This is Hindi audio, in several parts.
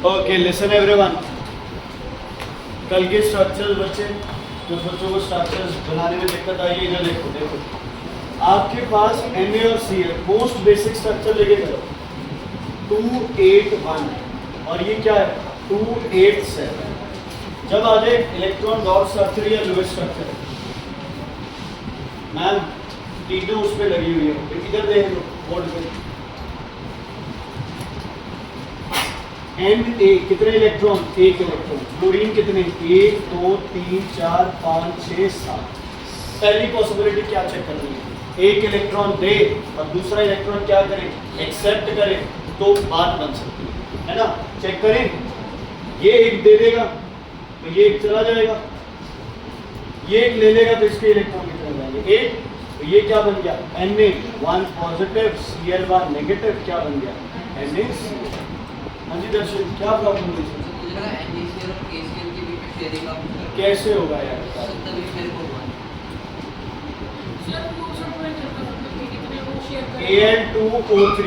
ओके लिसन एवरीवन, कल के स्ट्रक्चर्स बच्चे जो बच्चों को स्ट्रक्चर्स बनाने में दिक्कत आई है, इधर देखो देखो आपके पास Na और Cl मोस्ट बेसिक स्ट्रक्चर लेके चलो 281 और ये क्या है 287। जब आ जाए इलेक्ट्रॉन डॉट स्ट्रक्चर या लुईस स्ट्रक्चर, मैम T2 उस पर लगी हुई है, इधर देख लो बोर्ड पे Na कितने इलेक्ट्रॉन, एक इलेक्ट्रॉन। क्लोरीन कितने, 1 2 3 4 5 6 7। पहली पॉसिबिलिटी क्या चेक करनी है, एक इलेक्ट्रॉन दे और दूसरा इलेक्ट्रॉन क्या करे, एक्सेप्ट करे, तो बात बन सकती है ना। चेक करें, ये एक दे देगा तो ये एक चला जाएगा, ये एक ले लेगा तो इसके इलेक्ट्रॉन कितने जाएंगे, एक। तो ये क्या बन गया Na1 पॉजिटिव Cl1 नेगेटिव, क्या बन गया Na। हाँ जी दर्शन, क्या प्रॉब्लम हुई कैसे होगा यार, Al2O3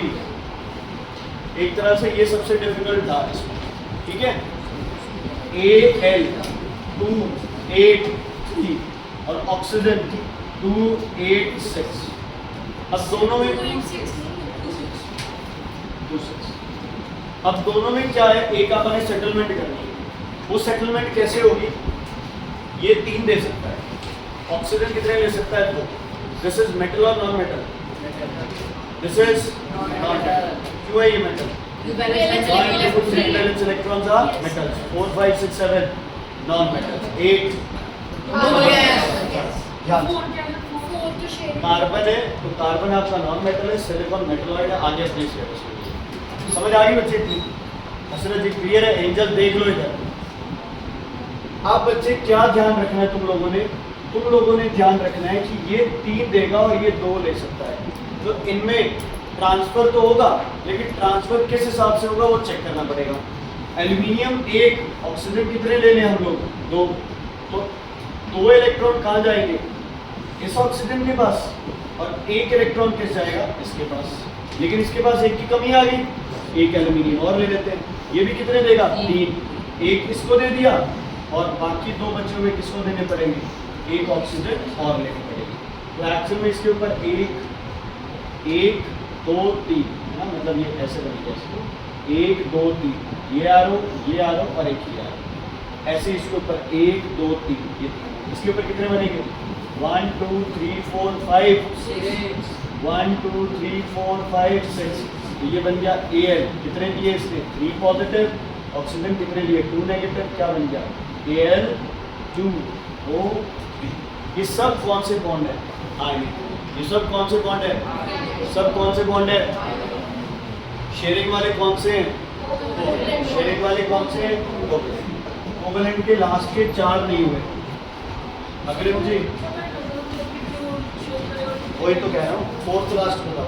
एक तरह से ये सबसे डिफिकल्ट था इसमें, ठीक है। Al283 और ऑक्सीजन 286। अब दोनों में 26। अब दोनों में क्या है, एक आपने सेटलमेंट करनी है। वो सेटलमेंट कैसे होगी, ये 3 दे सकता है, ऑक्सीजन कितने ले सकता है 2। दिस इज मेटल और non metal, this is non metal. क्यों है ये metal, electrons are metals, 4 5 6 7 non metals, 8 carbon है तो कार्बन आपका नॉन मेटल है, सिलिकॉन मेटलॉइड है। आगे प्लीज समझ आ गई बच्चे, हसरत जी क्लियर है। एंजल देख लो इधर। आप बच्चे क्या ध्यान रखना है, तुम लोगों ने ध्यान रखना है कि ये 3 देगा और ये 2 ले सकता है। तो इनमें ट्रांसफर तो होगा, लेकिन ट्रांसफर किस हिसाब से होगा वो चेक करना पड़ेगा। एल्यूमिनियम 1, ऑक्सीजन कितने ले लें हम लोग 2, तो 2 इलेक्ट्रॉन कहाँ जाएंगे, इस ऑक्सीजन के पास, और 1 इलेक्ट्रॉन किस जाएगा, इसके पास। लेकिन इसके पास 1 की कमी आ गई, 1 एल्यूमिनियम और ले लेते हैं। ये भी कितने देगा 3, 1 इसको दे दिया और बाकी 2 बचे हुए किसको देने पड़ेंगे, 1 ऑक्सीजन और लेनी पड़ेगी। तो एक्चुअल में इसके ऊपर 1 1 2 3 है ना, मतलब ये ऐसे बनेगा, इसको 1 2 3 ये आरो और एक ही आरो, ऐसे इसके ऊपर 1 2 3 ये। इसके ऊपर कितने बनेंगे 1 2 3 4 5 6 1 2 3 4 5 6। तो ये बन गया Al, कितने दिए इसने 3 पॉजिटिव, ऑक्सीजन कितने लिए 2 नेगेटिव, क्या बन गया Al2O। ये सब कौन से बॉन्ड है, ये सब कौन से बॉन्ड है, सब कौन से बॉन्ड है, शेयरिंग वाले कौन से हैं, शेयरिंग वाले कौन से हैं, कोवेलेंट के लास्ट के 4 नहीं हुए। अगले मुझे वही तो कह रहा हूँ, 4th लास्ट बताओ,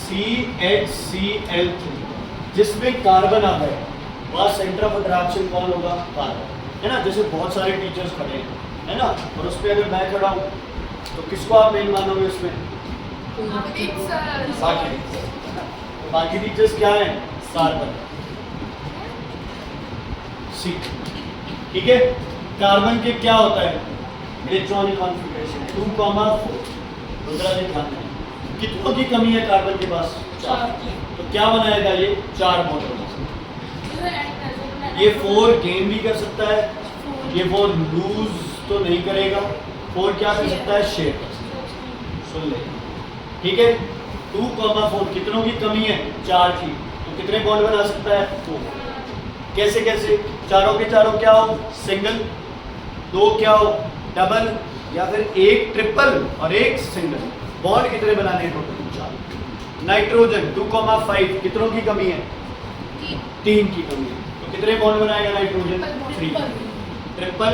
CHCl3 जिसमें कार्बन आ गए, वहाँ सेंटर ऑफ अट्रैक्शन कौन होगा, कार्बन है ना। जैसे बहुत सारे टीचर्स खड़े हैं है ना, और उस पर अगर मैं खड़ा हूँ तो किसको आप मेन मानोगे उसमें, बाकी टीचर्स क्या हैं, कार्बन सी, ठीक है। कार्बन के क्या होता है, इलेक्ट्रॉनिक कॉन्फ़िगरेशन 2,4। दूसरा दिखाना है कितनों की कमी है कार्बन के पास, 4। तो क्या बनाएगा ये 4 बॉन्ड बना सकता है। ये 4 गेन भी कर सकता है, ये 4 लूज तो नहीं करेगा, 4 क्या कर सकता है, शेयर कर सकता है। सुन ले, ठीक है। 2,4 कितनों की कमी है, 4 की, तो कितने बॉन्ड बना सकता है 2। कैसे कैसे, चारों के चारों क्या हो, सिंगल, 2 क्या हो, डबल, या फिर 1 ट्रिपल और 1 सिंगल। बॉन्ड कितने बनाने हैं टोटल, 4। नाइट्रोजन 2,5 कितनों की कमी है, 3 की कमी है, तो कितने बॉन्ड बनाएगा नाइट्रोजन, 3। ट्रिपल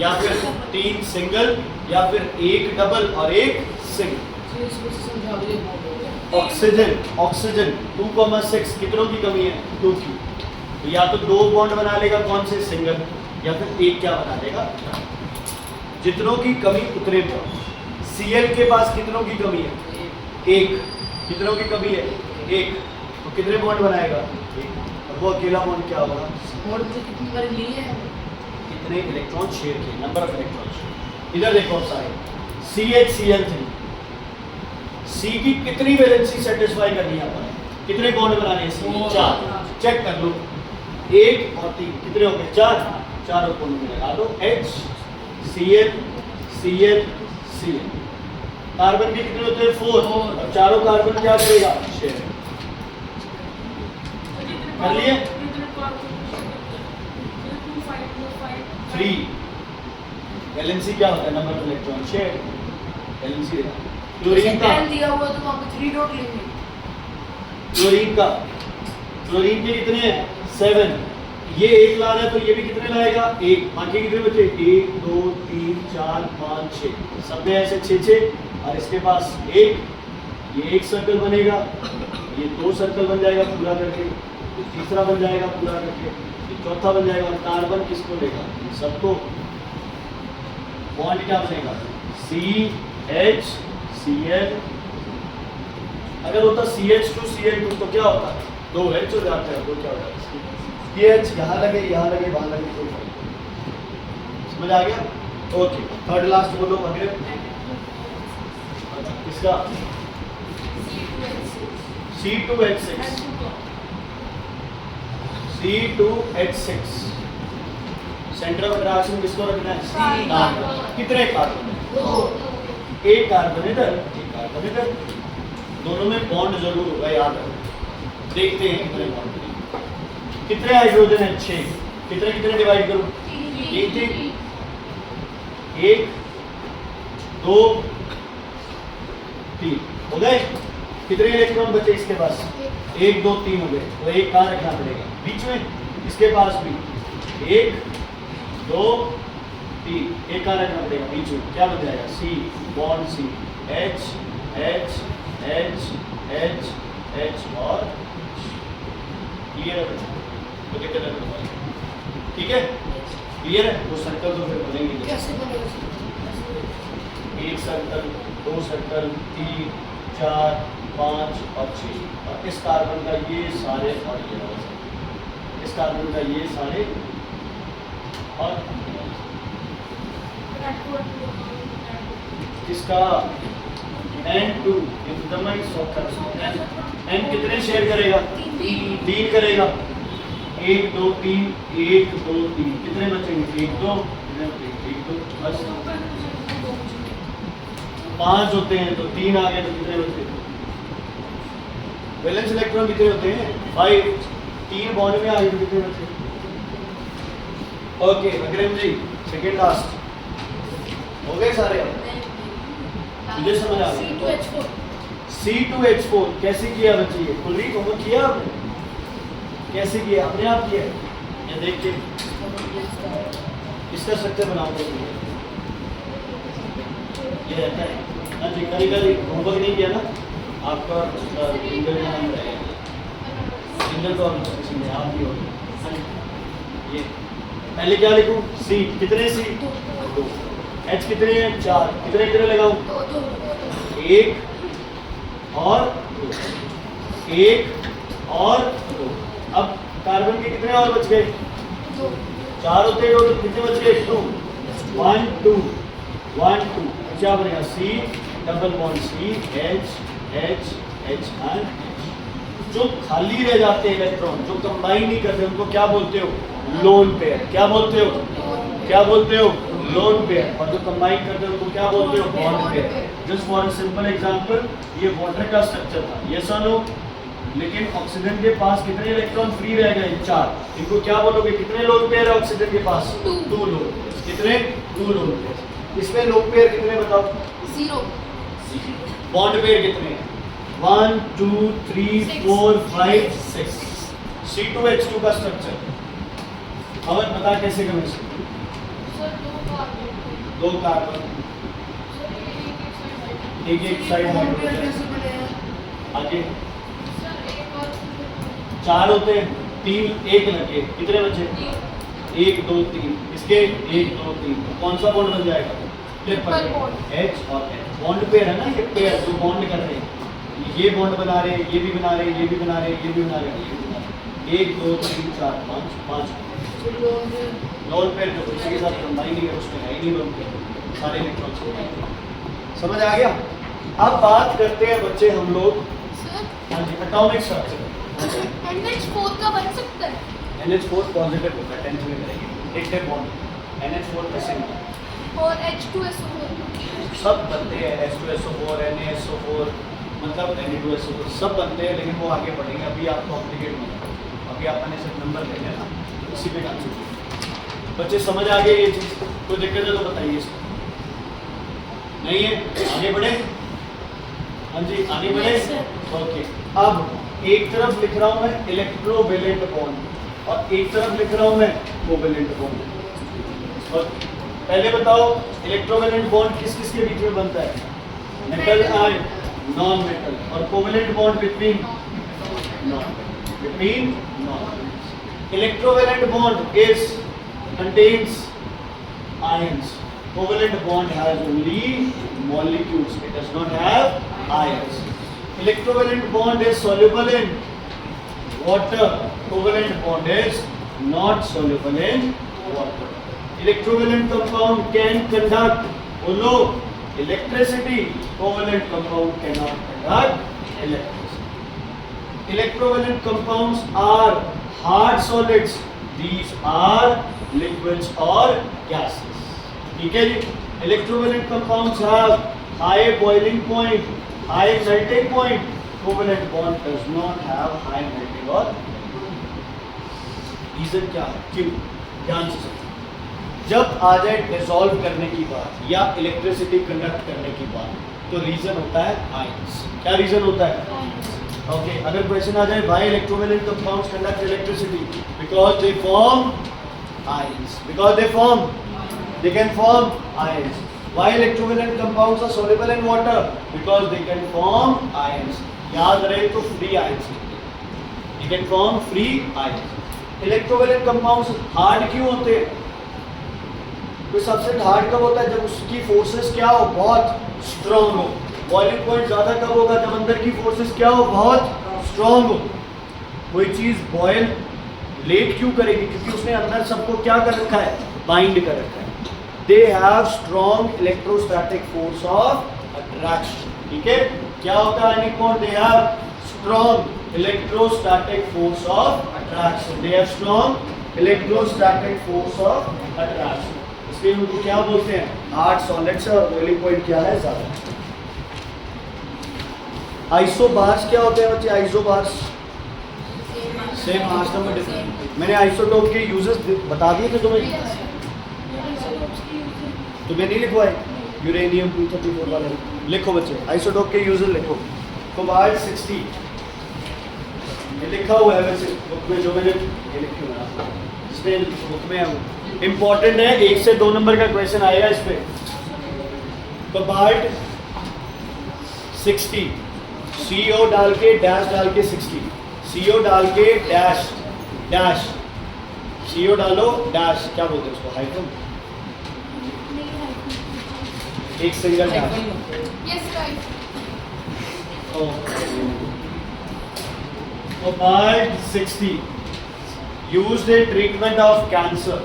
या फिर 3 सिंगल या फिर 1 डबल और 1 सिंगल। ऑक्सीजन 2,6 कितनों की कमी है, 2 की, तो या तो 2 बॉन्ड बना लेगा कौन से, सिंगल, या फिर 1 क्या बना लेगा, जितनों की कमी उतने बॉन्ड। Cl के पास कितनों की कमी है, 1, कितनों की कमी है, 1, कितने बॉन्ड बनाएगा? और वो अकेला बॉन्ड क्या होगा? और मुझे कितनी बार लिए हैं कितने इलेक्ट्रॉन शेयर किए, नंबर ऑफ इलेक्ट्रॉन शेयर। इधर देखो सारे CH C की कितनी वैलेंसी सेटिस्फाई करनी है अपन? कितने बॉन्ड बनाने हैं? C 4। चेक कर लो, 1 और 3 कितने हो गए? 4। चारों बॉन्ड में लगा दो H Cl Cl Cl। Carbon के कितने होते हैं? 4। और चारों कार्बन क्या करेगा? शेयर कर लिए। 3 वैलेंसी क्या होता है? Number of electron share, valency. Chlorine का दिया हुआ तो वहां पे 3 डॉट लेंगे। क्लोरीन के कितने हैं? 7। ये 1 ला रहा है तो ये भी कितने लाएगा? 1। बाकी कितने बचे? 1 2 3 4 5 6। सब में ऐसे 6 और इसके पास 1। ये 1 सर्कल बनेगा, ये 2 सर्कल बन जाएगा पूरा करके, ये तीसरा बन जाएगा पूरा करके, ये चौथा बन जाएगा। और कार्बन किसको लेगा? सबको। बॉन्ड क्या बनेगा? CH Cl। अगर होता CH2 Cl2 तो क्या होता? 2 H हो जाते हैं, 2 क्या हो जाता है? CH यहाँ लगे, यहाँ लगे, वहाँ लगे, कोई फर्क नहीं। समझ आ गया? ओके, थर्ड लास्ट बोलो अगले। इसका C2H6। C2H6 centre of attraction किसको रखना है? C। कितने कार्बन है? 1 कार्बन इधर, 1 कार्बन इधर। दोनों में बॉन्ड जरूर होगा, याद रखो। देखते हैं कितने बॉन्ड। कितने हाइड्रोजन है? 6। कितने कितने डिवाइड करो? 3 1 2 3 हो गए। कितने इलेक्ट्रॉन बचे इसके पास? 1 2 3 हो गए। तो 1 कहाँ रखना पड़ेगा? बीच में। इसके पास भी 1 2 3। 1 कहाँ रखना पड़ेगा? बीच में। क्या बन जाएगा? C bond C। H H H H H और क्लियर है? तो दिक्कत है? ठीक है, क्लियर है? वो सर्कल तो फिर बनेंगे कैसे बनेगा? 1 सर्कल 2 सर्कल 3 4 5 और 6। और इस कार्बन का ये सारे और ये वाला सर्कल, इस कार्बन का ये सारे और इसका N2 N कितने शेयर करेगा? 3 करेगा। 1 2 3 1 2 3 कितने बचेंगे? 1 2 1 2 बस 5 होते हैं तो 3 आ गए तो कितने बचे? वैलेंस इलेक्ट्रॉन कितने होते हैं? 5। 3 बॉन्ड में आ गए तो कितने बचे? ओके अग्रिम जी, सेकंड लास्ट हो गए सारे? मुझे समझ आ गया। C2H4 कैसे किया बच्चे? ये कुलरीत होमवर्क किया आपने? कैसे किया? अपने आप किया? ये देख के इसका स्ट्रक्चर बनाओ। ये रहता है ना जी, कभी होमवर्क नहीं किया ना आपका सिंगल नाम रहेगा, सिंगल तो आप ही होगा। ये पहले क्या लिखूं? C कितने? C 2। H कितने हैं? 4। कितने कितने लगाऊं? 1 और 2 1 और 2। अब कार्बन के कितने और बच गए? 4 होते हैं, 2 तो कितने बच गए? 2 1 2 1 2। क्या बनेगा? C double bond C H H H और H। जो खाली रह जाते हैं इलेक्ट्रॉन, जो कंबाइन नहीं करते, उनको क्या बोलते हो? Lone pair. क्या बोलते हो? क्या बोलते हो? Lone pair. और जो कंबाइन करते हैं उनको क्या बोलते हो? Bond pair. Just for a simple example, ये वाटर का स्ट्रक्चर था, यस और नो? लेकिन ऑक्सीजन के पास कितने इलेक्ट्रॉन फ्री रह गए? 4। इनको क्या बोलोगे? कितने लोन पेयर है ऑक्सीजन के पास? 2 लोन। कितने? 2 लोन पेयर। इसमें लोन पेयर कितने बताओ? 0। बॉन्ड पेयर कितने? 1 2 3 4 5 6। C2H2 का स्ट्रक्चर और बता कैसे करें इसको? 2 कार्बन एक साइड आगे 4 होते हैं, 3 1 लगे, कितने बचे? 1 2 3। इसके 1 2 3। तो कौन सा बॉन्ड बन जाएगा? Triple bond. H और H बॉन्ड पेयर है ना, ये पेयर जो बॉन्ड कर रहे हैं, ये बॉन्ड बना रहे हैं, ये भी बना रहे हैं, ये भी बना रहे हैं, ये भी बना रहे हैं, ये भी बना रहे हैं। 1 2 3 4 5 5 फिर लोन पे लोन पेयर जो किसी के साथ कंबाइन है उसमें है ही नहीं लोन पेयर, सारे इलेक्ट्रॉन्स समझ आ गया। अब बात करते हैं बच्चे हम लोग, सर हाँ जी, एटॉमिक स्ट्रक्चर। NH4 का बन सकता है NH4 पॉजिटिव होता है, 10th में करेंगे एक बॉन्ड, NH4 मिसिंग और H2SO4 सब बनते हैं, H2SO4 NaSO4 मतलब Na2SO4 सब बनते हैं, लेकिन वो आगे बढ़ेंगे, अभी आप कॉम्प्लिकेट नहीं है, अभी आपने सिर्फ नंबर लेने ना, इसी पे काम कीजिए। बच्चे समझ आ गए ये चीज़, कोई दिक्कत है तो बताइए इसमें, नहीं है आगे बढ़े, हाँ जी आगे बढ़े। Yes, sir. ओके, अब एक तरफ लिख रहा हूँ मैं इलेक्ट्रोवेलेंट बॉन्ड और एक तरफ लिख रहा हूँ मैं कोवेलेंट बॉन्ड। और पहले बताओ इलेक्ट्रोवेलेंट बॉन्ड किस किस के बीच में बनता है, मेटल आयन नॉन मेटल, और covalent bond between non. Electrovalent bond is contains ions, covalent bond has only molecules, it does not have ions. Electrovalent bond is soluble in water, covalent bond is not soluble in water. Electrovalent compound can conduct, बोलो, electricity, covalent compound cannot conduct electricity. Electrovalent compounds are hard solids, these are liquids or gases. ठीक है जी, electrovalent compounds have high boiling point, high melting point, covalent bond does not have high melting or reason क्या है, क्यों, ध्यान से समझो। जब आ जाए डिसॉल्व करने की बात या इलेक्ट्रिसिटी कंडक्ट करने की बात, तो रीजन होता है आयंस। क्या रीजन होता है? ओके, अगर क्वेश्चन आ जाए why electrovalent compounds conduct electricity, because they form ions, because they can form ions. Why electrovalent compounds are soluble in water? Because they can form ions. याद रहे तो free ions, they can form free ions. Electrovalent compounds hard क्यों होते हैं? कोई सब्सटेंस हार्ड कब होता है? जब उसकी फोर्सेस क्या हो, बहुत स्ट्रॉन्ग हो। बॉइलिंग पॉइंट ज्यादा कब होगा? जब अंदर की फोर्सेस क्या हो, बहुत स्ट्रॉन्ग हो। कोई चीज बॉयल लेट क्यों करेगी? क्योंकि उसने अंदर सबको क्या कर रखा है, बाइंड कर रखा है। They have strong electrostatic force of attraction. ठीक है, क्या होता है ionic bond? They have strong electrostatic force of attraction, they have strong electrostatic force of attraction. इसलिए उनको क्या बोलते हैं, हार्ड सॉलिड्स है, और बॉइलिंग पॉइंट क्या है, ज्यादा। आइसोबार्स क्या होते हैं बच्चे? Isobars same mass number different. मैंने आइसोटोप के यूजेस बता दिए थे तुम्हें, तुम्हें नहीं लिखवाए? यूरेनियम 234 वाले लिखो बच्चे, आइसोटोप के यूजेस लिखो। कोबाल्ट 60 ये लिखा हुआ है वैसे बुक में, जो मैंने ये लिखे हुए हैं इसमें बुक में, इंपॉर्टेंट है, 1 से 2 नंबर का क्वेश्चन आएगा इस पे। कोबाल्ट 60 CO डाल के डैश डाल के 60, CO डाल के डैश डैश, CO डालो डैश, क्या बोलते हैं उसको, हाइफन, एक single dash. Yes right Cobalt 60 used in treatment of cancer,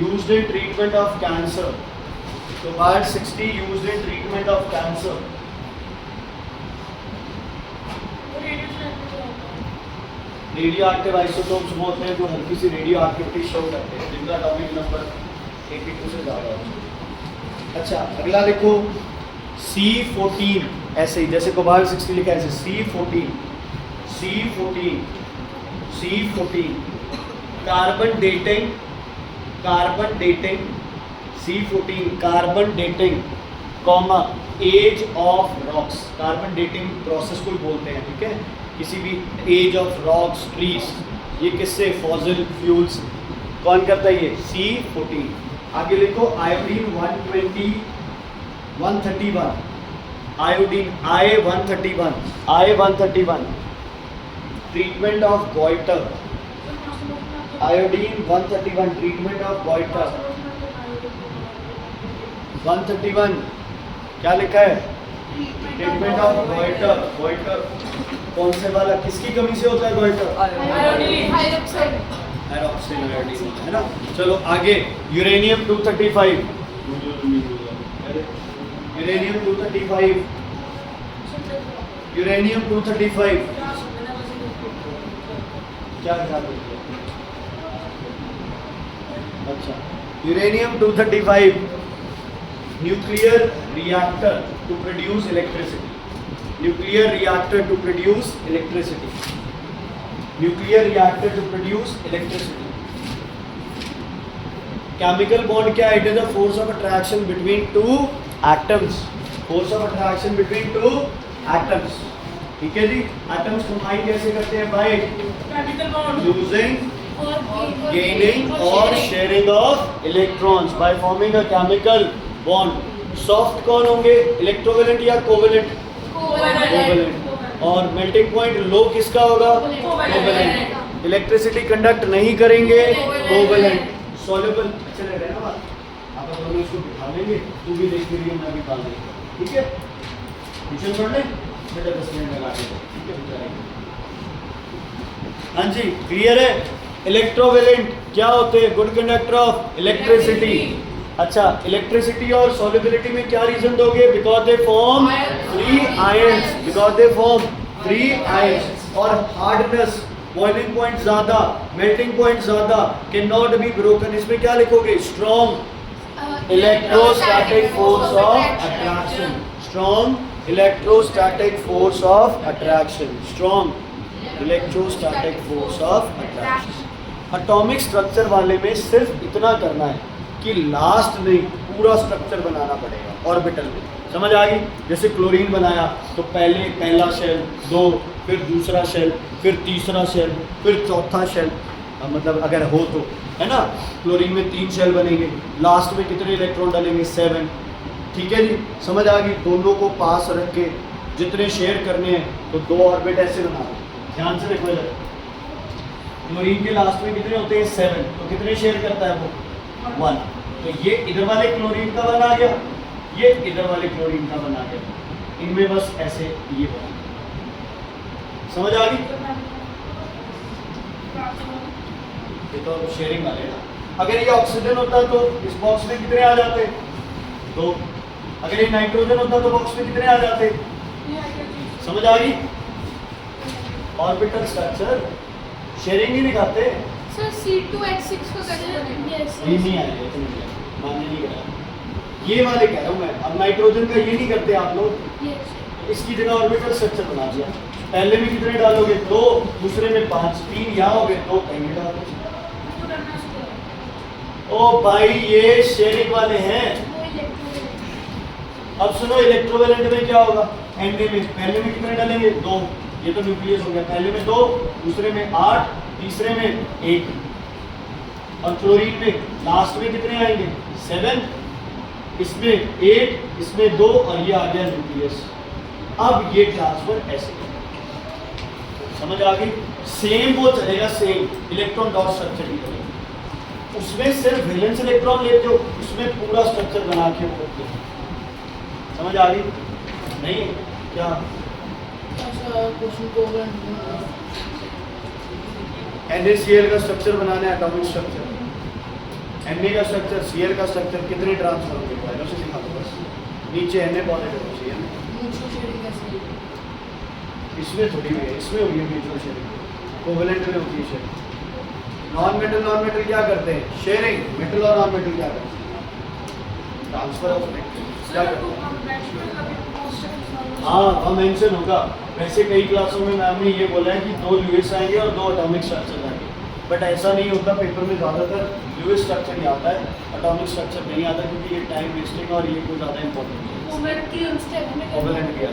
used in treatment of cancer, Cobalt 60 used in treatment of cancer। Radio active isotopes वो होते हैं जो हल्की सी रेडियो एक्टिविटी शो करते हैं, जिनका एटॉमिक नंबर 82 से ज़्यादा होता है। अच्छा, अगला देखो C14, ऐसे ही जैसे कोबाल्ट 60 लिखा है, ऐसे C14 carbon dating C14 carbon dating comma age of rocks, carbon dating process को बोलते हैं। ठीक है, किसी भी एज ऑफ रॉक्स, ट्रीज, ये किससे, फॉसिल फ्यूल्स, कौन करता है ये, C14। आगे लिखो iodine 131, iodine I131 treatment of goitre, iodine 131 treatment of goitre. 131 क्या लिखा है, ट्रीटमेंट ऑफ गोइटर। गोइटर कौन से वाला, किसकी कमी से होता है गोइटर? हाइड्रोक्साइड हाइड्रोक्सिल आयोडीन, है ना। चलो आगे, यूरेनियम 235। यूरेनियम 235, यूरेनियम 235 क्या ख्याल है? अच्छा, uranium 235 nuclear reactor to produce electricity. Nuclear reactor to produce electricity. Nuclear reactor to produce electricity. Chemical bond क्या है? It is the force of attraction between two atoms. Force of attraction between two atoms, ठीक है जी। एटम्स कंबाइन कैसे करते हैं भाई? लूजिंग, gaining और sharing of electrons by forming a chemical bond। soft कौन होंगे? इलेक्ट्रोवेलेंट या कोवेलेंट? कोवेलेंट। और मेल्टिंग पॉइंट लो किसका होगा? कोवेलेंट। इलेक्ट्रिसिटी कंडक्ट नहीं करेंगे, कोवेलेंट। सॉल्युबल, अच्छा लग रहा है ना बात? आप दोनों इसको बिठा लेंगे, तू भी देख रही है, मैं भी पाल लेंगे, ठीक है। ट्यूशन पढ़ ले बेटा, 10 मिनट लगा के, ठीक है बेटा। हाँ जी, क्लियर है। इलेक्ट्रोवेलेंट क्या होते हैं? Good conductor of electricity. अच्छा, इलेक्ट्रिसिटी और सॉल्युबिलिटी में क्या रीजन दोगे? Because they form free ions. Because they form free ions. और हार्डनेस, बॉइलिंग पॉइंट ज्यादा, मेल्टिंग पॉइंट ज्यादा, कैन नॉट बी ब्रोकन। इसमें क्या लिखोगे? Strong electrostatic force of attraction. Strong electrostatic force of attraction. Strong electrostatic force of attraction. Atomic structure वाले में सिर्फ इतना करना है कि लास्ट नहीं, पूरा स्ट्रक्चर बनाना पड़ेगा ऑर्बिटल में। समझ आ गई? जैसे क्लोरीन बनाया तो पहला शेल, दो, फिर दूसरा शेल, फिर तीसरा शेल, फिर चौथा शेल, मतलब अगर हो तो, है ना। क्लोरीन में 3 शेल बनेंगे, लास्ट में कितने इलेक्ट्रॉन डालेंगे? 7, ठीक है जी। समझ आ गई? दोनों को पास रख के जितने शेयर करने हैं तो 2 ऑर्बिट ऐसे बना दो। ध्यान से देखो इधर, क्लोरीन के लास्ट में कितने होते हैं? 7, तो कितने शेयर करता है वो? 1। तो ये इधर वाले क्लोरीन का बना गया, ये इधर वाले क्लोरीन का बना गया। इनमें बस ऐसे ये बना। समझ आ गई? ये तो शेयरिंग वाले ना। अगर ये ऑक्सीजन होता तो इस बॉक्स में कितने आ जाते? 2। अगर ये नाइट्रोजन होता तो बॉक्स में कितने आ जाते? समझ आ गई? ऑर्बिटल स्ट्रक्चर शेयरिंग ही दिखाते। सर C2H6 को कैसे बनेंगे? ये नहीं आएगा, इतना नहीं आएगा, मानने नहीं करा। ये वाले कह रहा हूँ मैं। अब नाइट्रोजन का ये नहीं करते आप लोग, इसकी जगह ऑर्बिटल स्ट्रक्चर बना दिया। पहले में कितने डालोगे? 2, दूसरे में 5, 3 यहाँ हो गए, 2 कहीं डालोगे। ओ भाई, ये शेयरिंग वाले हैं। अब सुनो, इलेक्ट्रोवेलेंट में क्या होगा? एनए में पहले में कितने डालेंगे? 2, ये तो न्यूक्लियस हो गया। पहले में 2, दूसरे में 8, तीसरे में 1। और क्लोरीन में लास्ट में कितने आएंगे? 7, इसमें 8, इसमें 2 और ये आ गया न्यूक्लियस। अब ये ट्रांसफर ऐसे, समझ आ गई? सेम वो चलेगा, सेम इलेक्ट्रॉन डॉट स्ट्रक्चर ही चलेगा। उसमें सिर्फ वैलेंस इलेक्ट्रॉन लेते हो, उसमें पूरा स्ट्रक्चर बना के वो करते हो। समझ आ गई? नहीं क्या? NaCl का स्ट्रक्चर बनाना है, एटॉमिक स्ट्रक्चर। Na का स्ट्रक्चर, Cl का स्ट्रक्चर, कितने ट्रांसफर होंगे? पहले से दिखा दो बस। नीचे Na पॉजिटिव होना चाहिए ना, इसमें थोड़ी हुई है, इसमें हुई है म्यूचुअल शेयरिंग। कोवेलेंट में होती है शेयरिंग। नॉन मेटल क्या करते हैं? शेयरिंग। मेटल और नॉन मेटल क्या करते हैं? Transfer of electron. क्या करते हैं? हाँ, वहाँ मेंशन होगा। वैसे कई क्लासों में मैम ने ये बोला है कि 2 ल्यूइस आएंगे और 2 एटॉमिक स्ट्रक्चर आएंगे, बट ऐसा नहीं होता। पेपर में ज़्यादातर ल्यूइस स्ट्रक्चर ही आता है, एटॉमिक स्ट्रक्चर नहीं आता, क्योंकि ये टाइम वेस्टिंग और ये कुछ ज़्यादा इंपॉर्टेंट है। कोवेलेंट किया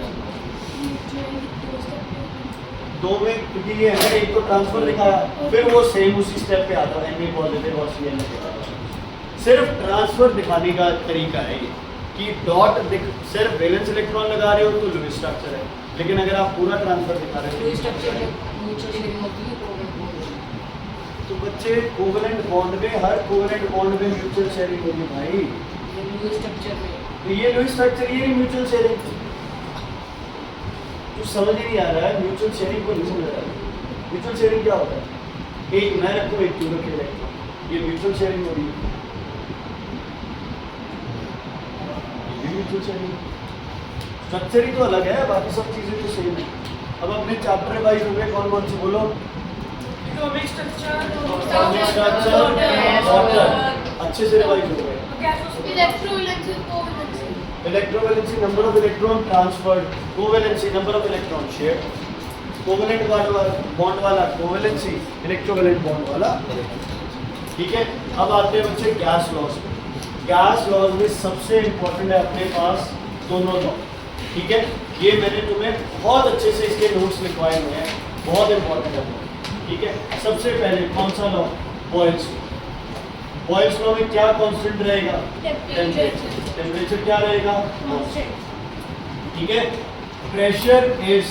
2 में, क्योंकि ये है, एक तो ट्रांसफर दिखाया, फिर वो सेम उसी स्टेप पे आता है, Na पॉजिटिव और Cl नेगेटिव। सिर्फ ट्रांसफर दिखाने का तरीका है ये कि डॉट सिर्फ वैलेंस इलेक्ट्रॉन लगा रहे हो तो लुईस स्ट्रक्चर है, लेकिन अगर आप पूरा ट्रांसफर दिखा रहे हो तो बच्चे कोवेलेंट बॉन्ड में, हर कोवेलेंट बॉन्ड में म्यूचुअल शेयरिंग होगी भाई। तो ये लुईस स्ट्रक्चर, ये म्यूचुअल शेयरिंग। कुछ समझ ही नहीं आ रहा है, म्यूचुअल शेयरिंग को नहीं समझ रहा है। म्यूचुअल शेयरिंग क्या होता है? एक मैं रखूँ, एक तू रखे, ये म्यूचुअल शेयरिंग हो रही है, ये म्यूचुअल शेयरिंग। स्ट्रक्चर ही तो अलग है, बाकी सब चीजें तो सेम है। अब अपने चैप्टर वाइज हो गए, कौन कौन से बोलो? Economic structure, वाटर अच्छे से रिवाइज हो गए। electrovalency, covalency. Electrovalency number of electron transferred, covalency number of electron share, covalent bond वाला कोवैलेंसी, इलेक्ट्रोवैलेंट बॉन्ड वाला। ठीक है, अब आते हैं बच्चे गैस लॉज पे। गैस लॉज में सबसे इंपॉर्टेंट है अपने पास दोनों लॉ। ठीक है, ये मैंने तुम्हें बहुत अच्छे से इसके नोट्स लिखवाए हुए हैं, बहुत इंपॉर्टेंट है। ठीक है, सबसे पहले कौन सा law? Boyle's law. Boyle's law में क्या कांस्टेंट रहेगा? टेम्परेचर। टेम्परेचर क्या रहेगा? ठीक है, pressure is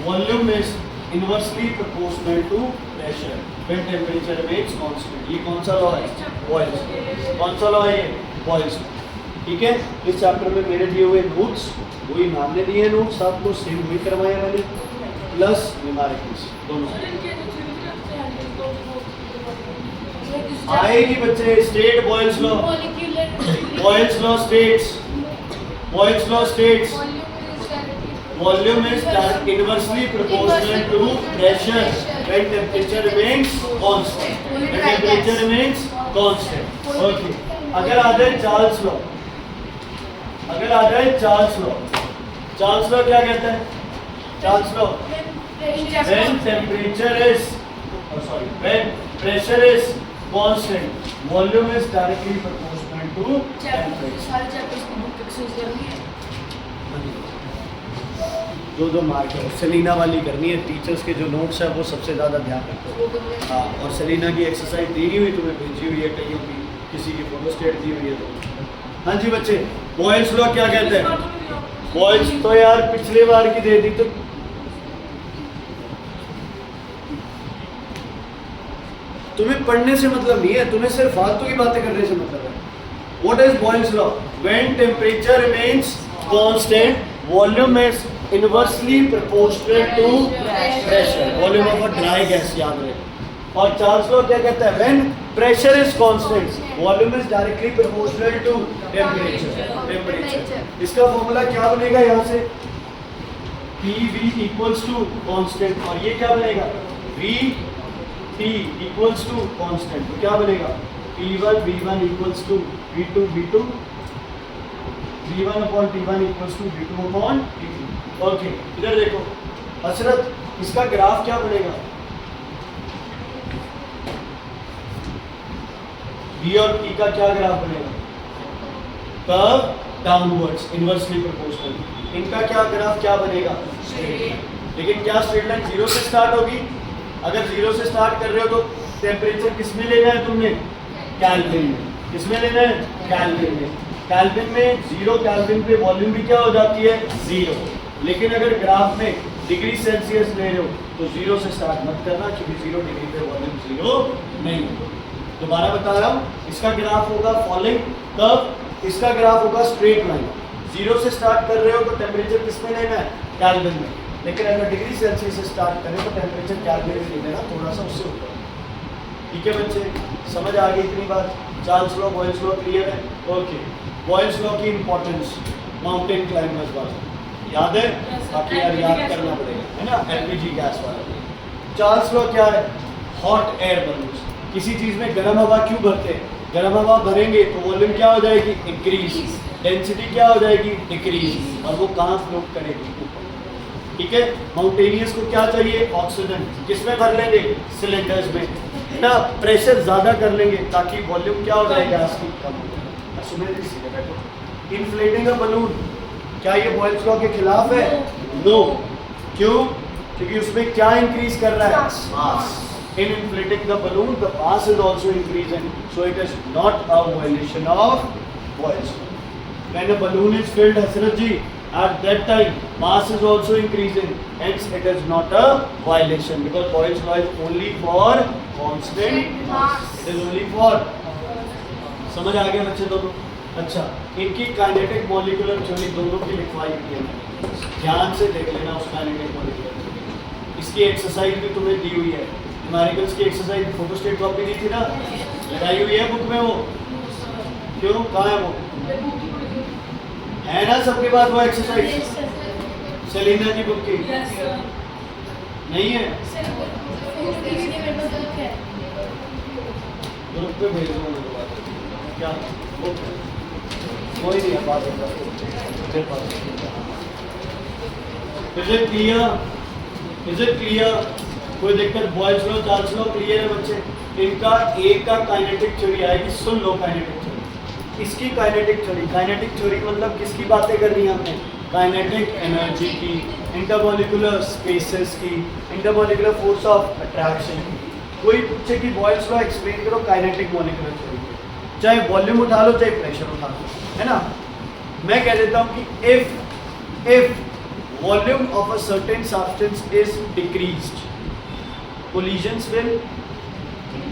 volume is inversely proportional to pressure when temperature remains constant. ये कौन सा लॉ है? बॉयल्स। कौन सा लॉ है ये? Boyle's law. ठीक है, इस चैप्टर में मेरे दिए हुए नोट्स वही मैम ने दिए नोट्स आपको, सेम वही करवाए मैंने, प्लस न्यूमेरिकल्स दोनों आएगी बच्चे। State Boyle's law, Boyle's law states, Boyle's law states volume is inversely proportional to pressure when temperature remains constant, when temperature remains constant. Okay, अगर आ जाए चार्ल्स लॉ, अगर आ जाए चार्ल्स लॉ, चार्ल्स लॉ क्या कहता है? Charles law when temperature is when pressure is constant, volume is directly proportional to temperature। दो मार्क है, सेलिना वाली करनी है। टीचर्स के जो नोट्स है वो सबसे ज़्यादा ध्यान रखो। हाँ, और सेलिना की एक्सरसाइज दी नहीं हुई, तुम्हें भेजी हुई है कहीं भी, किसी की फोटो स्टेट दी हुई है तो। हाँ जी बच्चे, बॉयल्स लॉ क्या कहते हैं? बॉयल्स तो यार पिछले बार की दे दी, तो तुम्हें पढ़ने से मतलब नहीं है, तुम्हें सिर्फ फालतू की बातें करने से मतलब है। What is Boyle's law? When temperature remains constant, volume is inversely proportional to pressure, volume of a dry gas, याद रहे। और चार्ल्स लॉ क्या कहता है? When pressure is constant, volume is directly proportional to temperature. इसका फॉर्मूला क्या बनेगा यहाँ से? PV इक्वल्स टू कांस्टेंट, और ये क्या बनेगा? VT इक्वल्स टू कांस्टेंट, तो क्या बनेगा? P1 V1 equals to V2 V2, V1 upon T1 equals to V2 upon T2। Okay, इधर देखो हसरत, इसका ग्राफ क्या बनेगा? V और T का क्या ग्राफ बनेगा? Curve downwards, inversely proportional. इनका क्या ग्राफ क्या बनेगा? लेकिन क्या स्ट्रेट लाइन जीरो से स्टार्ट होगी? अगर जीरो से स्टार्ट कर रहे हो तो टेम्परेचर किस में लेना है तुमने? केल्विन में। किस में लेना है? केल्विन में। केल्विन में जीरो केल्विन पे वॉल्यूम भी क्या हो जाती है? जीरो। लेकिन अगर ग्राफ में डिग्री सेल्सियस ले रहे हो तो जीरो से स्टार्ट मत करना, क्योंकि 0 डिग्री पे वॉल्यूम जीरो नहीं होगा। दोबारा बता रहा हूँ, इसका ग्राफ होगा फॉलोइंग कर्व, इसका ग्राफ होगा स्ट्रेट लाइन। जीरो से स्टार्ट कर रहे हो तो टेम्परेचर किस में लेना है? केल्विन में। लेकिन अगर डिग्री सेल्सियस से स्टार्ट करें तो टेम्परेचर केल्विन में लेना, थोड़ा सा उससे ऊपर। ठीक है बच्चे, समझ आ गई इतनी बात? Charles law, Boyle's law clear है? ओके, बॉयल्स लॉ की इंपॉर्टेंस माउंटेन क्लाइंबर्स वाला याद है? बाकी यार याद करना पड़ेगा, है ना? LPG गैस वाला। चार्ल्स लॉ क्या है? Hot air balloons. किसी चीज़ में गर्म हवा क्यों भरते हैं? गर्म हवा भरेंगे तो वॉल्यूम क्या हो जाएगी? इंक्रीज। डेंसिटी क्या हो जाएगी? डिक्रीज। और वो कहाँ फ्लोट करेगी? ठीक है, माउंटेनियस को क्या चाहिए? ऑक्सीजन। किसमें भर लेंगे? सिलेंडर्स में, है ना? प्रेशर ज़्यादा कर लेंगे ताकि वॉल्यूम क्या हो जाए? गैस की कम हो जाए। इन्फ्लेटिंग अ बलून, क्या ये बॉयल्स लॉ के खिलाफ है? नो। क्यों? क्योंकि उसमें क्या इंक्रीज कर रहा है? मास। In inflating the balloon, the mass is also increasing, so it is not a violation of Boyle's law. When a balloon is filled, Hasrat ji, at that time mass is also increasing, hence it is not a violation, because Boyle's law is only for constant mass. It is only for, समझ आ गया बच्चे दोनों? अच्छा, इनकी काइनेटिक मॉलिक्यूलर थ्योरी दोनों की लिखवाई हुई है। ध्यान से देख लेना उस काइनेटिक मॉलिक्यूल। इसकी एक्सरसाइज भी तुम्हें दी हुई है, न्यूमेरिकल्स की एक्सरसाइज फोटोस्टेट कॉपी दी थी ना, लगाई हुई है बुक में वो। क्यों, कहाँ है वो? है ना सबके पास वो एक्सरसाइज? सेलिना की बुक की नहीं है? ग्रुप पे भेज दो मेरे पास। क्या कोई नहीं है बात होता मेरे पास। Is it clear? Is it clear? कोई दिक्कत? Boyle's law, Charles law, clear है बच्चे? इनका एक का काइनेटिक थ्योरी आएगी, सुन लो काइनेटिक थ्योरी। इसकी काइनेटिक थ्योरी, काइनेटिक थ्योरी मतलब किसकी बातें कर रही हैं हमने? काइनेटिक एनर्जी की, इंटरमॉलिक्यूलर स्पेसेस की, इंटरमॉलिक्यूलर फोर्स ऑफ अट्रैक्शन की। कोई पूछे कि बॉयज लॉ एक्सप्लेन करो काइनेटिक मॉलिक्यूलर थ्योरी, चाहे वॉल्यूम उठा लो चाहे प्रेशर उठा लो, है ना? मैं कह देता हूँ कि if volume of a certain substance is decreased, collisions will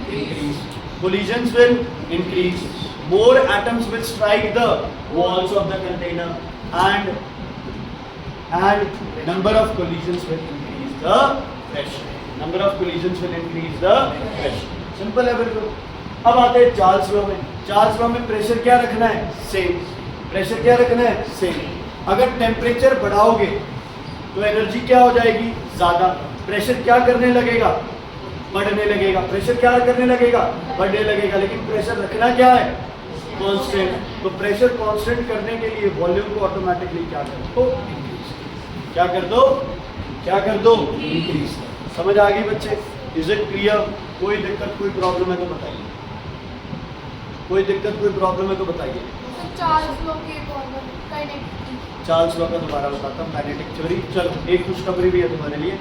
increase. Collisions will increase. More atoms will strike the walls of the container, and number of collisions will increase the pressure. Number of collisions will increase the pressure. Simple है बिल्कुल। अब आते हैं चार्ल्स लॉ में। चार्ल्स लॉ में प्रेशर क्या रखना है? सेम। प्रेशर क्या रखना है? सेम। अगर टेम्परेचर बढ़ाओगे तो एनर्जी क्या हो जाएगी? ज़्यादा। प्रेशर क्या करने लगेगा? बढ़ने लगेगा। प्रेशर क्या करने लगेगा? बढ़ने लगेगा। लेकिन प्रेशर रखना क्या है? कांस्टेंट। तो प्रेशर कांस्टेंट करने के लिए वॉल्यूम को ऑटोमेटिकली क्या कर दो? इंक्रीज। क्या कर दो? क्या कर दो? इंक्रीज। समझ आ गई बच्चे? Is it clear? कोई दिक्कत, कोई प्रॉब्लम है तो बताइए। कोई दिक्कत, कोई प्रॉब्लम है तो बताइए। चार्ल्स लॉ के काइनेटिक, चार्ल्स लॉ का दोबारा बताता हूँ, काइनेटिक थ्योरी। चलो एक खुशखबरी भी है तुम्हारे लिए।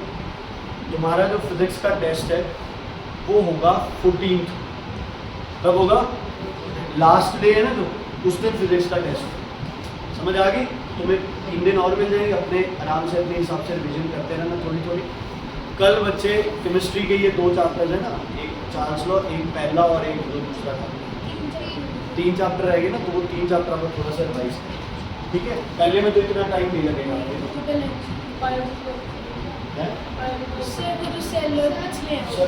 तुम्हारा जो फिजिक्स का टेस्ट है वो होगा 14th। कब होगा? लास्ट डे है ना, तो उस दिन फिजिक्स का टेस्ट। समझ आ गई? तुम्हें 3 दिन और मिल जाएंगे, अपने आराम से अपने हिसाब से रिविजन करते रहना थोड़ी थोड़ी। कल बच्चे केमिस्ट्री के ये 2 चैप्टर्स है ना, एक चार्ल्स लॉ, एक पहला और एक दूसरा था। 3 चैप्टर रहेंगे ना, तो वो 3 चैप्टर पर थोड़ा सा रिवाइज करें, ठीक है? पहले में तो इतना टाइम नहीं लगेगा सर।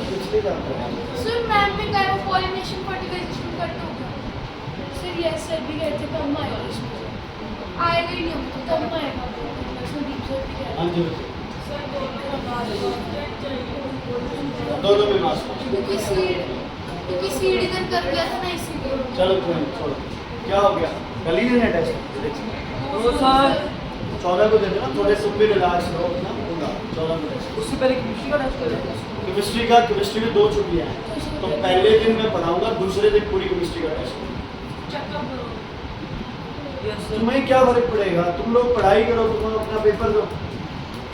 पिछले चैप्टर है सर मैम ने कहा वो पॉलिनेशन फर्टिलाइजेशन करते होगा सर। यस सर भी कहते कम आएगा इसमें, आएगा ही नहीं, हम तो कम आएगा। संदीप सर भी कहते हाँ जी सर दोनों में मास। क्योंकि सीड इधर कर दिया था ना, इसीलिए। चलो कोई नहीं, छोड़ो। क्या हो गया? कल ही देना टेस्ट सर 14 को दे देना, थोड़े तुम भी रिलैक्स रहो अपना। होगा 14 को टेस्ट। उससे पहले केमिस्ट्री का टेस्ट करें। केमिस्ट्री में 2 छुट्टियाँ हैं, तो पहले दिन मैं पढ़ाऊंगा, दूसरे दिन पूरी केमिस्ट्री का टेस्ट। तुम्हें क्या फर्क पड़ेगा? तुम लोग पढ़ाई करो, तुम अपना पेपर दो,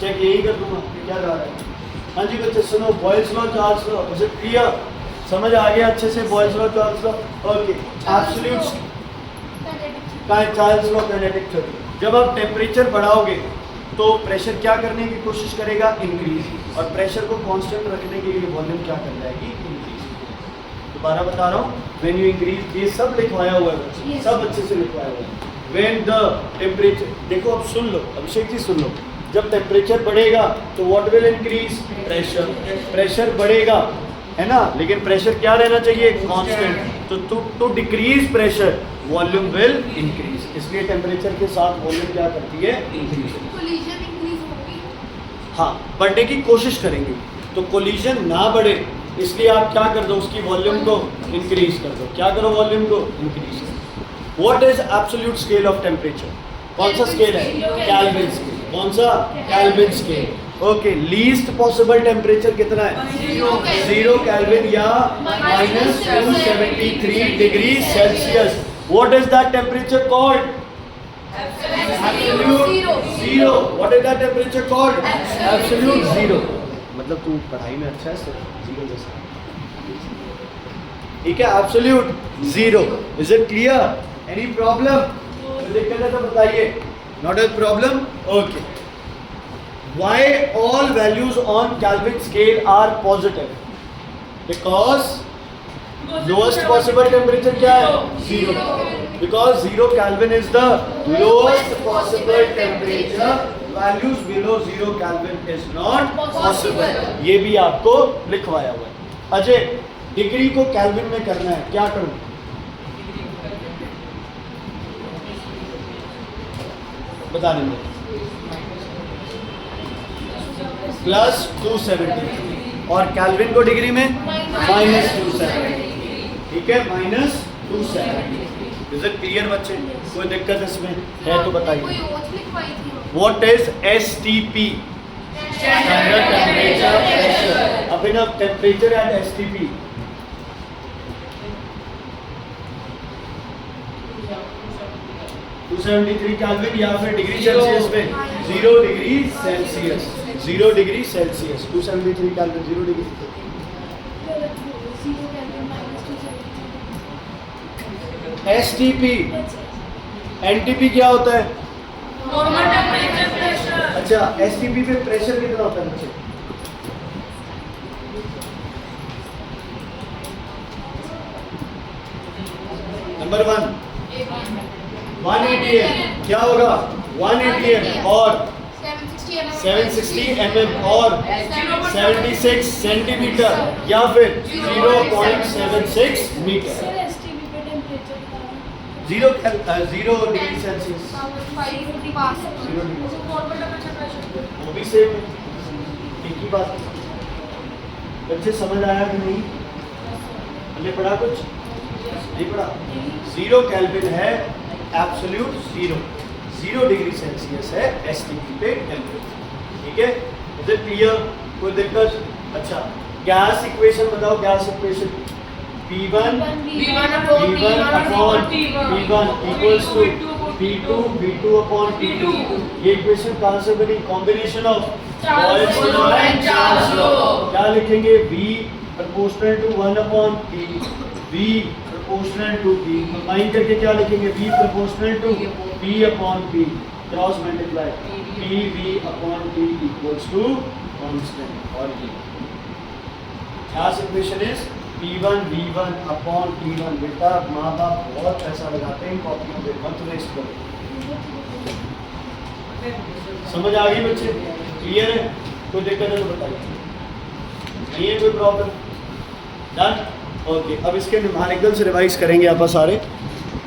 चेक यही कर दूंगा क्या जा रहा है। हाँ जी बच्चे सुनो, Boyle's law, Charles law, is it clear? समझ आ गया अच्छे से? Boyle's law, Charles law, okay. Absolute Charles law kinetic theory. जब आप टेम्परेचर बढ़ाओगे तो प्रेशर क्या करने की कोशिश करेगा? इंक्रीज। और प्रेशर को कांस्टेंट रखने के लिए वॉल्यूम क्या कर जाएगी? इंक्रीज। दोबारा बता रहा हूँ, व्हेन यू इंक्रीज, ये सब लिखवाया हुआ है बच्चे, सब अच्छे से लिखवाया हुआ है। व्हेन द टेम्परेचर, देखो अब सुन लो, अभिषेक जी सुन लो, जब टेम्परेचर बढ़ेगा तो what will increase? Pressure. Pressure बढ़ेगा, है ना, लेकिन प्रेशर क्या रहना चाहिए? कांस्टेंट। तो to decrease pressure volume will increase. इसलिए टेम्परेचर के साथ वॉल्यूम क्या करती है? इंक्रीज। कोलिजन इंक्रीज होगी। हाँ, बढ़ने की कोशिश करेंगे। तो कोलिजन ना बढ़े इसलिए आप क्या कर दो? उसकी वॉल्यूम को इंक्रीज कर दो। क्या करो? वॉल्यूम को इंक्रीज करो। What is absolute scale of temperature? कौन सा स्केल है? Kelvin scale. कौन सा? Kelvin scale. Okay, least possible temperature कितना है? 0 केल्विन या -273 degree Celsius. What is that temperature called? Absolute zero. What is that temperature called? Absolute zero. मतलब तू पढ़ाई में अच्छा है सर, जीरो जैसा, ठीक है? Absolute zero. Is it clear? Any problem? दिक्कत है तो बताइए। Not a problem? Okay. Why all values on Kelvin scale are positive? Because lowest possible temperature क्या है? 0. Because 0 Kelvin is the lowest possible temperature values below 0 Kelvin is not possible. Possible. ये भी आपको लिखवाया हुआ है। अजय, डिग्री को केल्विन में करना है, क्या करूं? बता देंगे। प्लस 270 और केल्विन को डिग्री में माइनस 270। ठीक है, माइनस 270। इज इट क्लियर बच्चे? कोई दिक्कत इसमें है तो कोई बताइए। ओथ लिखवाई थी। What is STP? Standard temperature pressure. Abhinav, temperature at STP 273 kelvin या फिर डिग्री सेल्सियस में 0 degree Celsius. 0 degree Celsius 273 kelvin 0 degree. 0 Kelvin minus 270। STP। NTP क्या होता है? Normal temperature pressure. अच्छा, STP पे प्रेशर कितना होता है बच्चे? नंबर 1 180 है। क्या होगा? 180 है और 760 mm और 76 सेंटीमीटर या फिर 0.76 मीटर। सर एसटीपी पे टेम्परेचर बताओ। 0 डिग्री सेल्सियस। 550 पास। Zero degree। तो नॉर्मल टेम्परेचर प्रेशर। वो भी सेम है, एक ही बात। बच्चे समझ आया कि नहीं? हमने पढ़ा कुछ नहीं पढ़ा? 0 केल्विन है एब्सोल्यूट 0 डिग्री सेल्सियस है STP पे टेम्परेचर। ठीक है, इज इट क्लियर? कोई दिक्कत? अच्छा, गैस इक्वेशन बताओ। Gas equation P1 upon P1 equals to P2 upon P2। ये इक्वेशन कहाँ से बनी? Combination of Charles law and Charles law। क्या लिखेंगे? V proportional to 1 upon P, V proportional to P। Combine करके क्या लिखेंगे? V proportional to P upon P, cross multiply PV upon T equals to constant. और ये gas equation is P1 V1 upon P1। बेटा माँ बाप बहुत पैसा लगाते हैं कॉपियों पे, मत वेस्ट करो। समझ आ गई बच्चे? क्लियर है? कोई दिक्कत है तो बताइए। नहीं है कोई प्रॉब्लम? डन? ओके, अब इसके न्यूमेरिकल्स रिवाइज करेंगे आप सारे।